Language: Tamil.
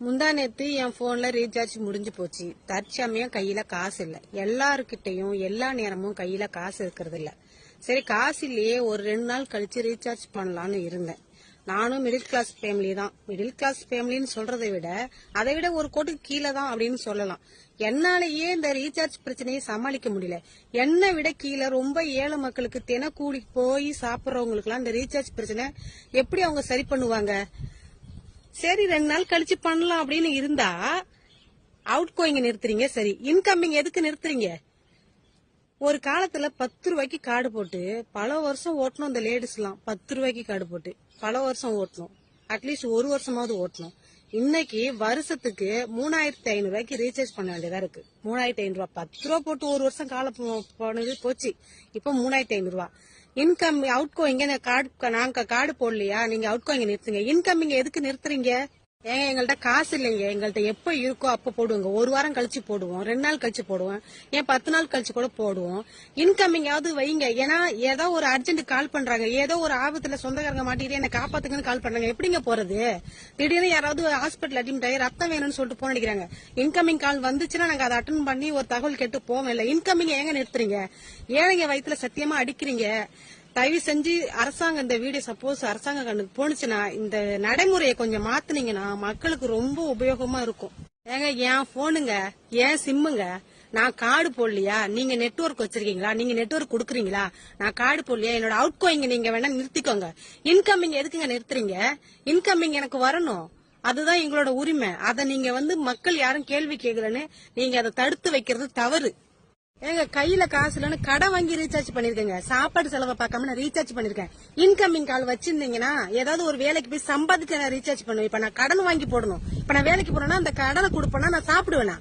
முந்தா நேத்து என் போன்ல ரீசார்ஜ் முடிஞ்சு போச்சு. தற்சமயம் கையில காசு இல்ல. எல்லாருக்கிட்டையும் எல்லா நேரமும் கையில காசு இருக்கிறது இல்ல. சரி, காசு இல்லையே, ஒரு 2 நாள் கழிச்சு ரீசார்ஜ் பண்ணலான்னு இருந்தேன். நானும் மிடில் கிளாஸ் ஃபேமிலி தான். மிடில் கிளாஸ் ஃபேமிலின்னு சொல்றதை விட அதை விட ஒரு கோட்டுக்கு கீழே தான் அப்படின்னு சொல்லலாம். என்னாலேயே இந்த ரீசார்ஜ் பிரச்சனையை சமாளிக்க முடியல. என்னை விட கீழே ரொம்ப ஏழை மக்களுக்கு தினக்கூலி போய் சாப்பிட்றவங்களுக்கு எல்லாம் இந்த ரீசார்ஜ் பிரச்சனை எப்படி அவங்க சரி பண்ணுவாங்க? சரி, 2 நாள் கழிச்சு பண்ணலாம் அப்படின்னு இருந்தா அவுட் கோயிங் நிறுத்துறீங்க. சரி, இன்கமிங் எதுக்கு நிறுத்துறீங்க? ஒரு காலத்துல 10 ரூபாய்க்கு கார்டு போட்டு பல வருஷம் ஓட்டணும். இந்த லேடிஸ் எல்லாம் 10 ரூபாய்க்கு கார்டு போட்டு பல வருஷம் ஓட்டணும். அட்லீஸ்ட் ஒரு வருஷமாவது ஓட்டணும். இன்னைக்கு வருஷத்துக்கு 3500 ரூபாய்க்கு ரீசார்ஜ் பண்ண வேண்டியதா இருக்கு. 3500 ரூபாய் 10 ரூபா போட்டு ஒரு வருஷம் காலம் போனது போச்சு. இப்ப 3500 ரூபாய். இன்கம் அவுட் கோயிங்க நாங்க கார்டு போடலையா? நீங்க அவுட் கோயிங்க நிறுத்துங்க. இன்கமிங் எதுக்கு நிறுத்துறீங்க? ஏங்க, எங்கள்கிட்ட காசு இல்லைங்க. எங்கள்கிட்ட எப்ப இருக்கோ அப்ப போடுவோங்க. ஒரு வாரம் கழிச்சு போடுவோம், 2 நாள் கழிச்சு போடுவோம், ஏன் 10 நாள் கழிச்சு கூட போடுவோம். இன்கமிங் யாவது வைங்க. ஏன்னா ஏதோ ஒரு அர்ஜென்ட் கால் பண்றாங்க, ஏதோ ஒரு ஆபத்துல சொந்தக்காரங்க மாட்டிட்டு என்ன காப்பாத்துங்கன்னு கால் பண்றாங்க. எப்படிங்க போறது? திடீர்னு யாராவது ஹாஸ்பிட்டல் அட்மிட் ஆகி ரத்தம் வேணும்னு சொல்லிட்டு போன் அடிக்கிறாங்க. இன்கமிங் கால் வந்துச்சுன்னா நாங்க அதை அட்டன் பண்ணி ஒரு தகவல் கேட்டு போவோம். இல்ல, இன்கமிங் ஏங்க நிறுத்துறீங்க? ஏழைங்க வயிற்றுல சத்தியமா அடிக்கிறீங்க. தயவு செஞ்சு அரசாங்கம் இந்த வீடியோ சப்போஸ் அரசாங்க கண்ணுக்கு போனுச்சுன்னா இந்த நடைமுறையை கொஞ்சம் மாத்துனீங்கன்னா மக்களுக்கு ரொம்ப உபயோகமா இருக்கும். ஏங்க, என் போனுங்க, ஏன் சிம்முங்க, நான் கார்டு போடலையா? நீங்க நெட்வொர்க் வச்சிருக்கீங்களா? நீங்க நெட்வொர்க் குடுக்குறீங்களா? நான் கார்டு போடலையா? என்னோட அவுட் கோயிங்க நீங்க வேணா நிறுத்திக்கோங்க. இன்கமிங் எதுக்குங்க நிறுத்துறீங்க? இன்கமிங் எனக்கு வரணும். அதுதான் எங்களோட உரிமை. அதை நீங்க மக்கள் யாரும் கேள்வி கேட்கலன்னு நீங்க அதை தடுத்து வைக்கிறது தவறு. ஏங்க, கையில காசு இல்லன்னு கடன் வாங்கி ரீசார்ஜ் பண்ணிருக்கேங்க. சாப்பாடு செலவை பார்க்காம நான் ரீசார்ஜ் பண்ணிருக்கேன். இன்கமிங் கால் வச்சிருந்தீங்கன்னா ஏதாவது ஒரு வேலைக்கு போய் சம்பாதிச்சு நான் ரீசார்ஜ் பண்ணுவேன். இப்ப நான் கடன் வாங்கி போடணும். இப்ப நான் வேலைக்கு போறேன்னா அந்த கடனை கொடுப்பேன்னா நான் சாப்பிடுவேனா?